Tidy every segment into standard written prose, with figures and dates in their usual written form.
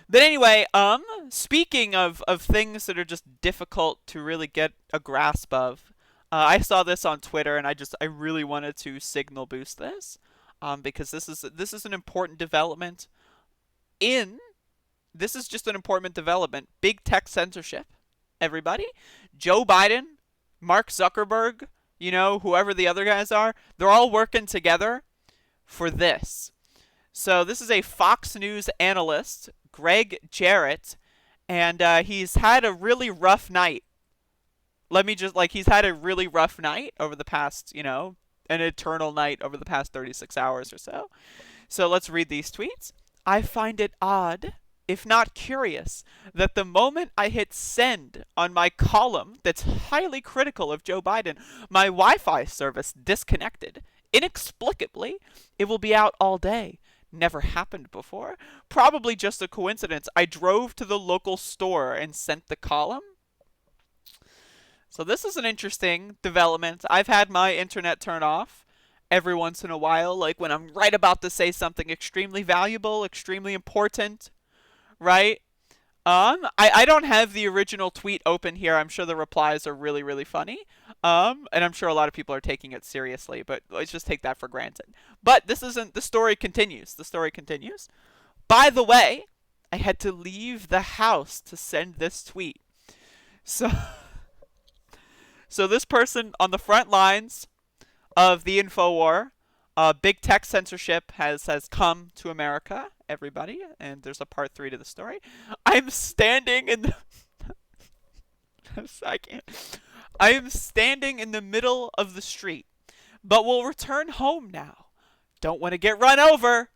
But anyway, speaking of things that are just difficult to really get a grasp of, I saw this on Twitter and I really wanted to signal boost this, because this is an important development in this is just an important development. Big tech censorship. Everybody, Joe Biden, Mark Zuckerberg, whoever the other guys are, they're all working together for this. So this is a Fox News analyst, Greg Jarrett, and he's had a really rough night. He's had a really rough night over the past, an eternal night over the past 36 hours or so. So let's read these tweets. I find it odd, if not curious, that the moment I hit send on my column that's highly critical of Joe Biden, my Wi Fi service disconnected. Inexplicably, it will be out all day. Never happened before. Probably just a coincidence. I drove to the local store and sent the column. So this is an interesting development. I've had my internet turn off every once in a while, like when I'm right about to say something extremely valuable, extremely important, right? I don't have the original tweet open here. I'm sure the replies are really, really funny. And I'm sure a lot of people are taking it seriously, but let's just take that for granted. But this isn't, the story continues. The story continues. By the way, I had to leave the house to send this tweet. So, so this person on the front lines of the InfoWar, big tech censorship has come to America, everybody, and there's a part 3 to the story. I'm standing in the I can't. I am standing in the middle of the street, but will return home now. Don't want to get run over,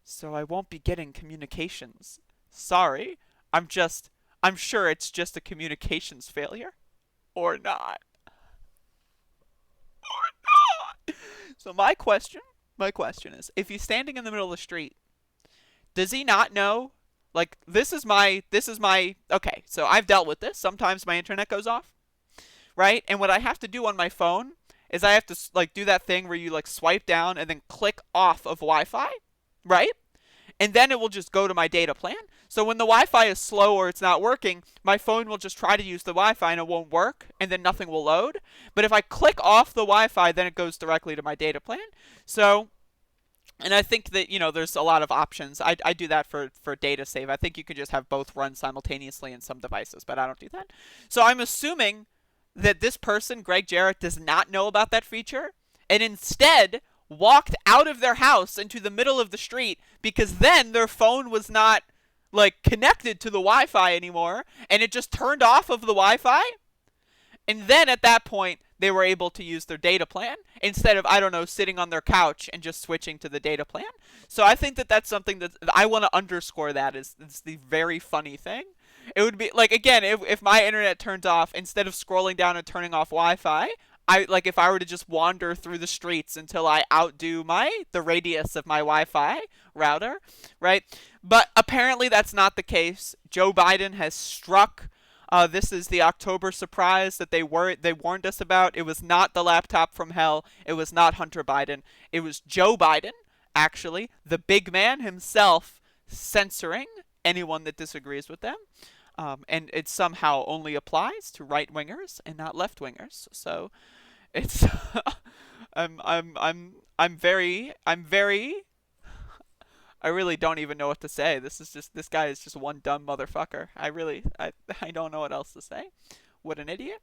so I won't be getting communications. Sorry. I'm sure it's just a communications failure. Or not. So my question is, if he's standing in the middle of the street, does he not know? Like, okay, so I've dealt with this. Sometimes my internet goes off, right? And what I have to do on my phone is I have to, like, do that thing where you, like, swipe down and then click off of Wi-Fi, right? And then it will just go to my data plan. So when the Wi-Fi is slow or it's not working, my phone will just try to use the Wi-Fi and it won't work, and then nothing will load. But if I click off the Wi-Fi, then it goes directly to my data plan. So, and I think that, there's a lot of options. I do that for data save. I think you could just have both run simultaneously in some devices, but I don't do that. So I'm assuming that this person, Greg Jarrett, does not know about that feature, and instead walked out of their house into the middle of the street because then their phone was not, like, connected to the Wi-Fi anymore, and it just turned off of the Wi-Fi. And then at that point, they were able to use their data plan instead of, I don't know, sitting on their couch and just switching to the data plan. So I think that that's something that I want to underscore. That is the very funny thing. It would be like, again, if my internet turns off, instead of scrolling down and turning off Wi-Fi, if I were to just wander through the streets until I outdo the radius of my Wi-Fi router, right? But apparently that's not the case. Joe Biden has struck. This is the October surprise that they warned us about. It was not the laptop from hell. It was not Hunter Biden. It was Joe Biden, actually, the big man himself, censoring anyone that disagrees with them. And it somehow only applies to right wingers and not left wingers. So it's I'm very I really don't even know what to say. This guy is just one dumb motherfucker. I don't know what else to say. What an idiot.